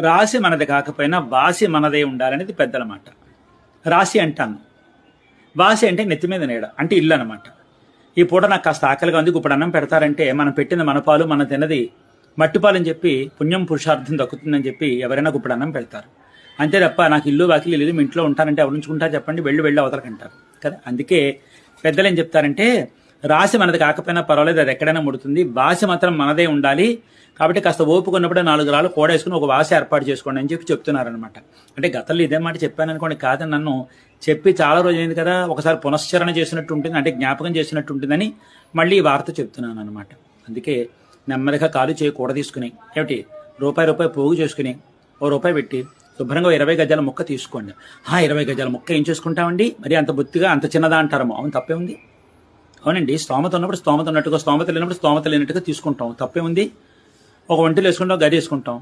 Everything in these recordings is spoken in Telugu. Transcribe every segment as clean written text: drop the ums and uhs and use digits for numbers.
రాశి మనది కాకపోయినా వాసి మనదే ఉండాలనేది పెద్దల మాట. రాశి అంటాను, వాసి అంటే నెత్తి మీద నీడ అంటే ఇల్లు అనమాట. ఈ పూట నాకు కాస్త ఆకలిగా ఉంది, ఇప్పుడు అన్నం పెడతారంటే మనం పెట్టిన మన పాలు మనం తిన్నది మట్టిపాలని చెప్పి పుణ్యం పురుషార్థం దక్కుతుందని చెప్పి ఎవరైనా ఇప్పుడు అన్నం పెడతారు. అంతే తప్ప నాకు ఇల్లు వాకిలి లేదు మీ ఇంట్లో ఉంటారంటే ఎవరు ఉంచుకుంటారు చెప్పండి, వెళ్ళి అవతలకంటారు కదా. అందుకే పెద్దలు ఏం చెప్తారంటే రాశి మనది కాకపోయినా పర్వాలేదు, అది ఎక్కడైనా ముడుతుంది, వాసి మాత్రం మనదే ఉండాలి. కాబట్టి కాస్త ఓపుకున్నప్పుడే 4 రాళ్ళు కూడేసుకుని ఒక వాసి ఏర్పాటు చేసుకోండి అని చెప్పి చెప్తున్నారనమాట. అంటే గతంలో ఇదే మాట చెప్పాను అనుకోండి, కాదని నన్ను చెప్పి చాలా రోజులైంది కదా, ఒకసారి పునశ్చరణ చేసినట్టు ఉంటుంది, అంటే జ్ఞాపకం చేసినట్టు ఉంటుందని మళ్ళీ ఈ వార్త చెప్తున్నాను అనమాట. అందుకే నెమ్మదిగా కాలు చేయి కూడ తీసుకుని ఏమిటి రూపాయి పోగు చేసుకుని రూపాయి పెట్టి శుభ్రంగా 20 గజాల మొక్క తీసుకోండి. 20 గజాల మొక్క ఏం చేసుకుంటామండి, మరి అంత బొత్తిగా అంత చిన్నదా అంటారమో, అవును తప్పే ఉంది. అవునండి, స్తోమత ఉన్నప్పుడు స్తోమత ఉన్నట్టుగా, స్తోమత లేనప్పుడు స్తోమత లేనట్టుగా తీసుకుంటాం, తప్పే ఉంది. ఒక ఒంటిలో వేసుకుంటాం, గది వేసుకుంటాం,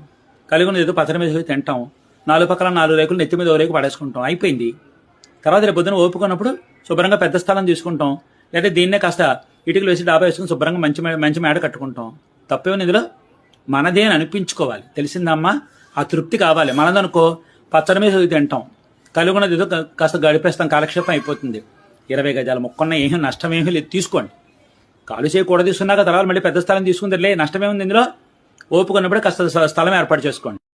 కలిగి ఉన్నది ఏదో పచ్చడి మీద తింటాం, 4 పక్కల 4 రేకులు నెత్తి మీద 1 రేకు పడేసుకుంటాం, అయిపోయింది. తర్వాత రేపు పొద్దున ఓపుకున్నప్పుడు శుభ్రంగా పెద్ద స్థలం తీసుకుంటాం, లేదా దీన్నే కాస్త ఇటుకలు వేసి డాబా వేసుకుని శుభ్రంగా మంచి మేడ కట్టుకుంటాం, తప్పే ఉంది. ఇందులో మనదే అని అనిపించుకోవాలి, తెలిసిందమ్మా, ఆ తృప్తి కావాలి. మనదనుకో పచ్చడి మీద తింటాం, కలిగి ఉన్నది ఏదో కాస్త గడిపేస్తాం, కాలక్షేపం అయిపోతుంది. 20 గజాల మొక్కన్న ఏమీ నష్టమేమీ లేదు, తీసుకోండి. కాలు చేయకూడదు తీసుకున్నాక తర్వాత మళ్ళీ పెద్ద స్థలం తీసుకుందరులే, నష్టమేముంది ఇందులో. ఓపుకున్నప్పుడు కాస్త స్థలం ఏర్పాటు చేసుకోండి.